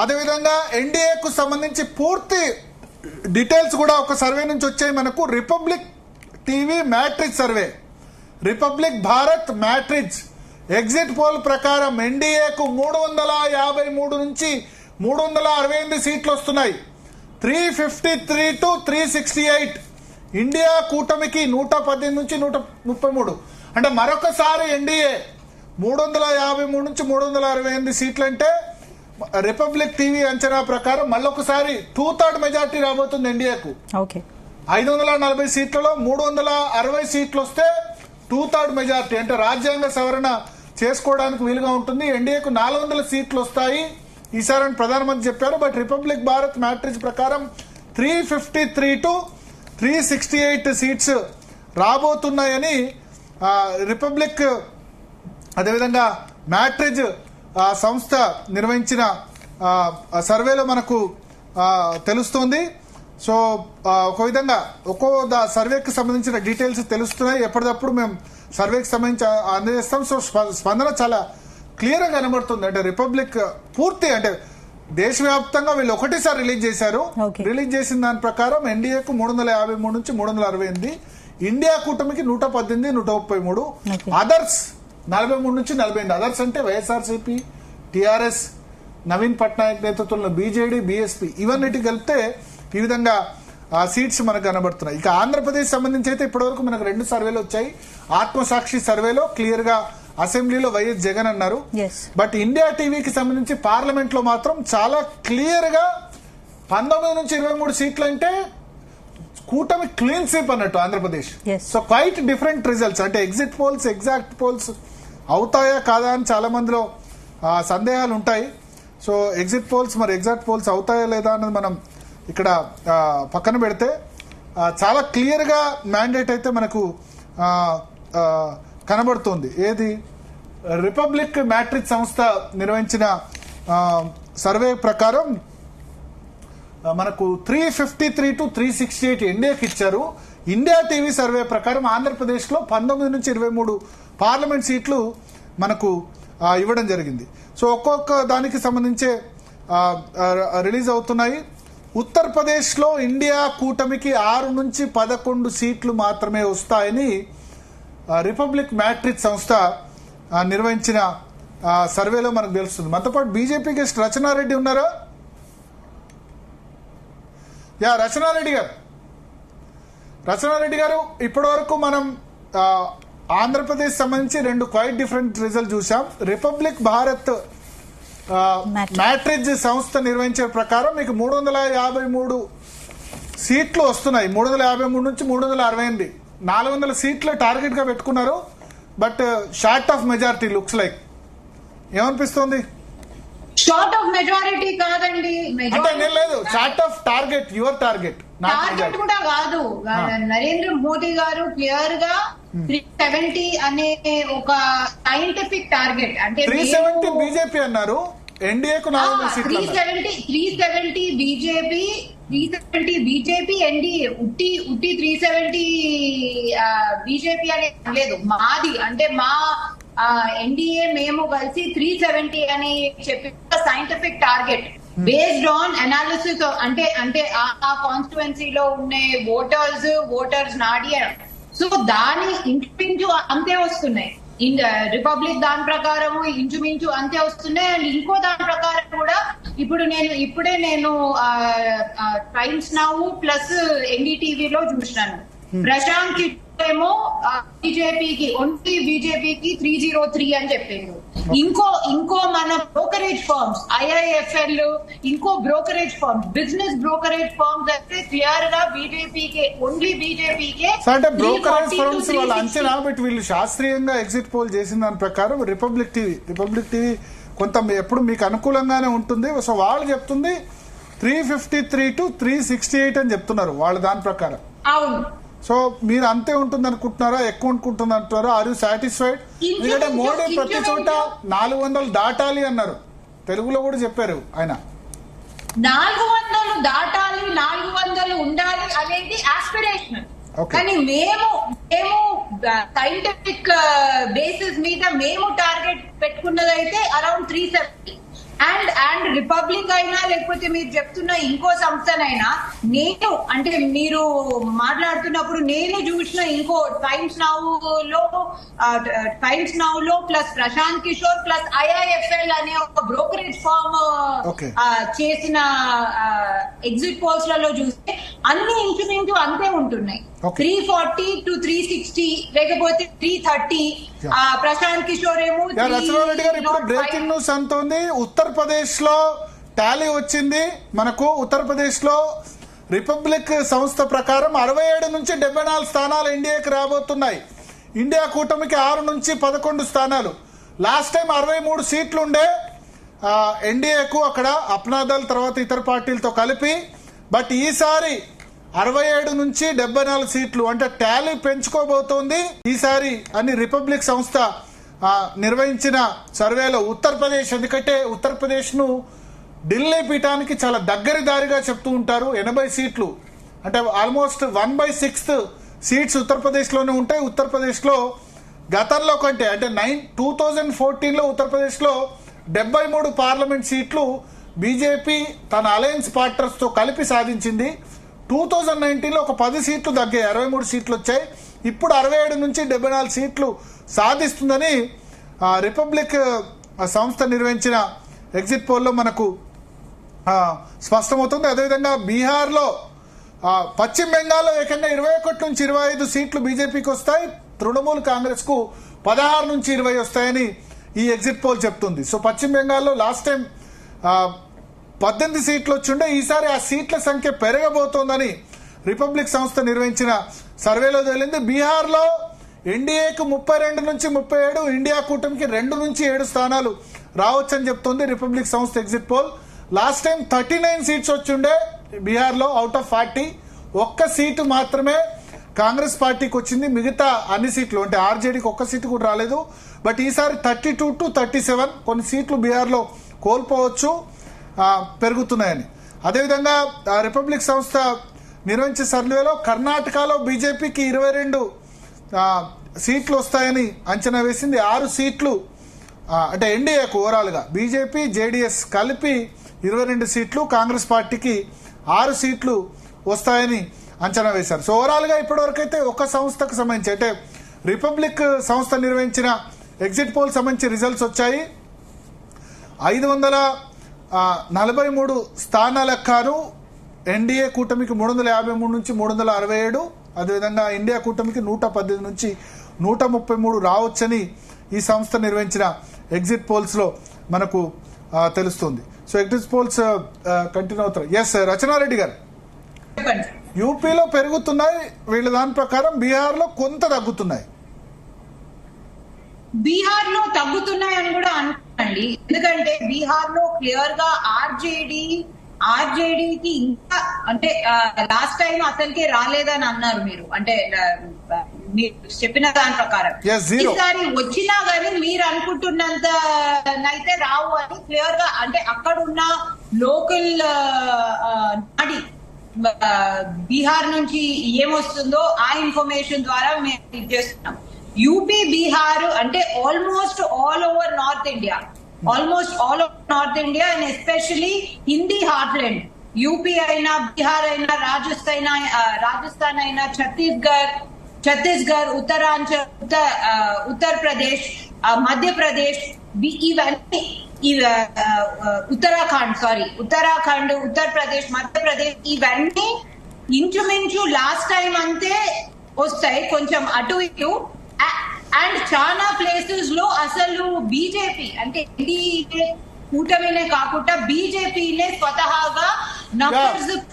అదేవిధంగా ఎన్డీఏకు సంబంధించి పూర్తి డీటెయిల్స్ కూడా ఒక సర్వే నుంచి వచ్చాయి మనకు. Republic TV matrix survey, republic Bharat matrix exit poll ప్రకారం ఎన్డీఏకు 353 నుంచి 368 సీట్లు వస్తున్నాయి. 353 to 368. ఇండియా కూటమికి 118 నుంచి 133. అంటే మరొకసారి ఎన్డీఏ 353 నుంచి 368 సీట్లు అంటే రిపబ్లిక్ టీవీ అంచనా ప్రకారం మళ్ళొకసారి 2/3 మెజార్టీ రాబోతుంది ఎన్డీఏకు. 540 సీట్లలో 360 సీట్లు వస్తే 2/3 మెజార్టీ, అంటే రాజ్యాంగ సవరణ చేసుకోవడానికి వీలుగా ఉంటుంది. ఎన్డీఏకు 400 సీట్లు వస్తాయి ఈసారి ప్రధానమంత్రి చెప్పారు. బట్ రిపబ్లిక్ భారత్ మ్యాట్రిక్స్ ప్రకారం 353 to 368 సీట్స్ రాబోతున్నాయని రిపబ్లిక్ అదేవిధంగా మ్యాట్రిజ్ సంస్థ నిర్వహించిన సర్వేలో మనకు తెలుస్తోంది. సో ఒక విధంగా ఒక్కో సర్వేకి సంబంధించిన డీటెయిల్స్ తెలుస్తున్నాయి. ఎప్పటికప్పుడు మేము సర్వేకి సంబంధించి అందజేస్తాం. సో స్పందన చాలా క్లియర్ గా కనబడుతుంది. అంటే రిపబ్లిక్ పూర్తి అంటే దేశవ్యాప్తంగా వీళ్ళు ఒకటేసారి రిలీజ్ చేశారు. రిలీజ్ చేసిన దాని ప్రకారం ఎన్డీఏకు 353 నుంచి 368, ఇండియా కూటమికి 118, 133, అదర్స్ 43 నుంచి 48. అదర్స్ అంటే వైఎస్ఆర్సీపీ, టీఆర్ఎస్, నవీన్ పట్నాయక్ నేతృత్వంలో బీజేడీ, బీఎస్పీ ఇవన్నిటి కలిపితే ఈ విధంగా సీట్స్ మనకు కనబడుతున్నాయి. ఇక ఆంధ్రప్రదేశ్ సంబంధించి అయితే ఇప్పటివరకు మనకు 2 సర్వేలు వచ్చాయి. ఆత్మసాక్షి సర్వేలో క్లియర్ గా అసెంబ్లీలో వైఎస్ జగన్ అన్నారు. బట్ ఇండియా టీవీకి సంబంధించి పార్లమెంట్ లో మాత్రం చాలా క్లియర్ గా 19 నుంచి 23 సీట్లు అంటే కూటమి క్లీన్ స్వీప్ అన్నట్టు Andhra Pradesh. So quite different results. అంటే ఎగ్జిట్ పోల్స్ ఎగ్జాక్ట్ పోల్స్ అవుతాయా కాదా అని చాలా మందిలో సందేహాలు ఉంటాయి. సో ఎగ్జిట్ పోల్స్ మరి ఎగ్జాక్ట్ పోల్స్ అవుతాయా లేదా అన్నది మనం ఇక్కడ పక్కన పెడితే చాలా క్లియర్ గా మ్యాండేట్ అయితే మనకు కనబడుతుంది. ఏది రిపబ్లిక్ మ్యాట్రిక్స్ సంస్థ నిర్వహించిన సర్వే ప్రకారం మనకు 353 to 368 ఎన్డీఏకి ఇచ్చారు. ఇండియా టీవీ సర్వే ప్రకారం ఆంధ్రప్రదేశ్ లో 19 నుంచి 23 పార్లమెంట్ సీట్లు మనకు ఇవ్వడం జరిగింది. సో ఒక్కొక్క దానికి సంబంధించే రిలీజ్ అవుతున్నాయి. ఉత్తరప్రదేశ్ లో ఇండియా కూటమికి 6 నుంచి 11 సీట్లు మాత్రమే వస్తాయని రిపబ్లిక్ మ్యాట్రిక్స్ సంస్థ నిర్వహించిన సర్వేలో మనకు తెలుస్తుంది. మనతో పాటు బీజేపీ గెస్ట్ రచనారెడ్డి ఉన్నారా? రచనారెడ్డి గారు ఇప్పటి వరకు మనం ఆంధ్రప్రదేశ్ సంబంధించి 2 క్వైట్ డిఫరెంట్ రిజల్ట్ చూసాం. రిపబ్లిక్ భారత్ మ్యాట్రిజ్ సంస్థ నిర్వహించే ప్రకారం మీకు 353 సీట్లు వస్తున్నాయి. 353 నుంచి 368, 400 సీట్లు టార్గెట్ గా పెట్టుకున్నారు. But short of majority looks like. ఏమనిపిస్తుంది? షార్ట్ ఆఫ్ మెజారిటీ కాదండి, అంటే నేను లేదు, short of target, your target కూడా కాదు. నరేంద్ర మోదీ గారు క్లియర్ గా 370 అనే ఒక సైంటిఫిక్ టార్గెట్, అంటే 370 బీజేపీ అన్నారు, ఎన్డీఏకు 400 సీట్లు. 370 బీజేపీ ఎన్డీఏ ఉట్టి 370 బీజేపీ అనేది లేదు. మాది అంటే మా ఎన్డీఏ మేము కలిసి 370 అని చెప్పి scientific target based on analysis. అంటే ఆ కాన్స్టిట్యుయెన్సీలో ఉండే ఓటర్స్ నాడి. సో దాని ఇంచుమించు అంతే వస్తున్నాయి. రిపబ్లిక్ దాని ప్రకారం ఇంచుమించు అంతే వస్తున్నాయి. అండ్ ఇంకో దాని ప్రకారం కూడా ఇప్పుడే నేను టైమ్స్ నౌ ప్లస్ ఎన్డీటీవీలో చూసినాను. ప్రశాంత్ కిట్ ఏమో బీజేపీకి ఓన్లీ బీజేపీకి 303 అని చెప్పిండు. ఇంకో మన బ్రోకరేజ్ ఫర్మ్స్ ఐఐఎఫ్ఎల్, ఇంకో brokerage firms, business brokerage firms అయితే క్లియర్ గా బీజేపీకే, ఓన్లీ బీజేపీకే. అంటే బ్రోకరేజ్ ఫర్మ్స్ వాళ్ళ అంచనా, బట్ వీళ్ళు శాస్త్రీయంగా ఎగ్జిట్ పోల్ చేసిన దాని ప్రకారం రిపబ్లిక్ టీవీ కొంత ఎప్పుడు మీకు అనుకూలంగానే ఉంటుంది. సో వాళ్ళు చెప్తుంది 353 to 368 అని చెప్తున్నారు వాళ్ళు దాని ప్రకారం. అవును. సో మీరు అంతే ఉంటుంది అనుకుంటున్నారా, ఎక్కువ అనుకుంటుంది అంటున్నారా? Are you satisfied? ఎందుకంటే మోడీ ప్రతి చోట 400 దాటాలి అన్నారు, తెలుగులో కూడా చెప్పారు ఆయన. 400 దాటాలి, 400 ఉండాలి అనేది ఆస్పిరేషనల్. కానీ మేము సైంటిఫిక్ బేసిస్ మీద మేము టార్గెట్ పెట్టుకున్నదైతే అరౌండ్ 370. అండ్ రిపబ్లిక్ అయినా లేకపోతే మీరు చెప్తున్న ఇంకో సంస్థనైనా నేను అంటే మీరు మాట్లాడుతున్నప్పుడు నేను చూసిన ఇంకో టైమ్స్ నౌ లో plus Prashant Kishor plus IIFL అనే ఒక బ్రోకరేజ్ ఫార్మ్ చేసిన ఎగ్జిట్ పోల్స్ లలో చూస్తే అన్ని ఇంచుమించు అంతే ఉంటున్నాయి. 340 to 360 లేకపోతే 330. ప్రశాంత్ కిషోర్ ఏమో. రచనారెడ్డి గారు ఇప్పుడు బ్రేకింగ్ న్యూస్ అంతోంది. ఉత్తరప్రదేశ్ లో టాలీ వచ్చింది మనకు. ఉత్తరప్రదేశ్ లో రిపబ్లిక్ సంస్థ ప్రకారం 67 నుంచి 74 స్థానాలు ఎన్డీఏకి రాబోతున్నాయి. ఇండియా కూటమికి 6 నుంచి 11 స్థానాలు. లాస్ట్ టైం 63 సీట్లు ఉండే ఎన్డీఏకు అక్కడ అప్నాదల్ తర్వాత ఇతర పార్టీలతో కలిపి. బట్ ఈసారి 67 నుంచి 74 సీట్లు అంటే టాలీ పెంచుకోబోతోంది ఈసారి అని రిపబ్లిక్ సంస్థ నిర్వహించిన సర్వేలో. ఉత్తరప్రదేశ్, ఎందుకంటే ఉత్తరప్రదేశ్ ను ఢిల్లీ పీఠానికి చాలా దగ్గరి దారిగా చెప్తూ ఉంటారు. 80 సీట్లు అంటే ఆల్మోస్ట్ 1/6 సీట్స్ ఉత్తరప్రదేశ్ లోనే ఉంటాయి. ఉత్తరప్రదేశ్ లో గతంలో కంటే అంటే 2014 లో ఉత్తరప్రదేశ్ లో 73 పార్లమెంట్ సీట్లు బీజేపీ తన అలయన్స్ పార్ట్నర్స్ తో కలిపి సాధించింది. 2019 లో ఒక 10 సీట్లు తగ్గాయి, 63 సీట్లు వచ్చాయి. ఇప్పుడు 67 నుంచి 74 సీట్లు సాధిస్తుందని రిపబ్లిక్ సంస్థ నిర్వహించిన ఎగ్జిట్ పోల్లో మనకు స్పష్టమవుతుంది. అదేవిధంగా బీహార్లో, పశ్చిమ బెంగాల్లో ఏకంగా 21 నుంచి 25 సీట్లు బీజేపీకి వస్తాయి. తృణమూల్ కాంగ్రెస్ కు 16 నుంచి 20 వస్తాయని ఈ ఎగ్జిట్ పోల్ చెప్తుంది. సో పశ్చిమ బెంగాల్లో లాస్ట్ టైం 18 సీట్లు వచ్చిండే, ఈసారి ఆ సీట్ల సంఖ్య పెరగబోతోందని రిపబ్లిక్ సంస్థ నిర్వహించిన సర్వేలో తేలింది. బీహార్లో ఎన్డీఏకు 32 నుంచి 37, ఇండియా కూటమికి 2 నుంచి 7 స్థానాలు రావచ్చని చెప్తోంది రిపబ్లిక్ సంస్థ exit poll. Last time 39 seats వచ్చిండే బీహార్లో అవుట్ ఆఫ్ 40. ఒక్క సీటు మాత్రమే కాంగ్రెస్ పార్టీకి వచ్చింది. మిగతా అన్ని సీట్లు అంటే ఆర్జేడీకి ఒక్క సీటు కూడా రాలేదు. బట్ ఈసారి 32 to 37 కొన్ని సీట్లు బీహార్లో కోల్పోవచ్చు, పెరుగుతున్నాయని. అదేవిధంగా రిపబ్లిక్ సంస్థ నిర్వహించే సర్వేలో కర్ణాటకలో బీజేపీకి 22 సీట్లు వస్తాయని అంచనా వేసింది. 6 సీట్లు అంటే ఎన్డీఏకు ఓవరాల్ గా బీజేపీ జేడీఎస్ కలిపి 22 సీట్లు, కాంగ్రెస్ పార్టీకి 6 సీట్లు వస్తాయని అంచనా వేశారు. సో ఓవరాల్ గా ఇప్పటివరకు అయితే ఒక సంస్థకు సంబంధించి అంటే రిపబ్లిక్ సంస్థ నిర్వహించిన ఎగ్జిట్ పోల్ సంబంధించి రిజల్ట్స్ వచ్చాయి. 543 స్థానాలకు ఎన్డీఏ కూటమికి 353 నుంచి 367, అదేవిధంగా ఇండియా కూటమికి 118 నుంచి 133 రావచ్చని ఈ సంస్థ నిర్వహించిన ఎగ్జిట్ పోల్స్ లో మనకు తెలుస్తుంది. సో ఎగ్జిట్ పోల్స్ కంటిన్యూ అవుతాయి. ఎస్ రచనారెడ్డి గారు, యూపీలో పెరుగుతున్నాయి వీళ్ళ దాని ప్రకారం, బీహార్ లో కొంత తగ్గుతున్నాయి. బీహార్ లో తగ్గుతున్నాయని కూడా అనుకోండి, ఎందుకంటే బీహార్ లో క్లియర్ గా ఆర్జేడీకి ఇంకా అంటే లాస్ట్ టైం అసలుకే రాలేదని అన్నారు మీరు, అంటే మీరు చెప్పిన దాని ప్రకారం ఈసారి వచ్చినా గానీ మీరు అనుకుంటున్నంత అయితే రావు అని క్లియర్ గా, అంటే అక్కడ ఉన్న లోకల్ నాడి బీహార్ నుంచి ఏమొస్తుందో ఆ ఇన్ఫర్మేషన్ ద్వారా మేము ఇది చేస్తున్నాం. యూపీ, బీహార్ అంటే almost all over North India and especially Hindi heartland, UP అయినా, బీహార్ అయినా, రాజస్థాన్ అయినా, ఛత్తీస్గఢ్, ఉత్తరాంచల్, ఉత్తరప్రదేశ్, మధ్యప్రదేశ్, ఇవన్నీ ఉత్తరాఖండ్, ఉత్తరప్రదేశ్, మధ్యప్రదేశ్, ఇవన్నీ ఇంచుమించు లాస్ట్ టైం అంతే వస్తాయి, కొంచెం అటు ఇటు. అండ్ చాలా ప్లేసెస్ లో అసలు బీజేపీ అంటే ఎన్డీఏ కూటమినే కాకుండా బీజేపీనే స్వతహాగా నంబర్స్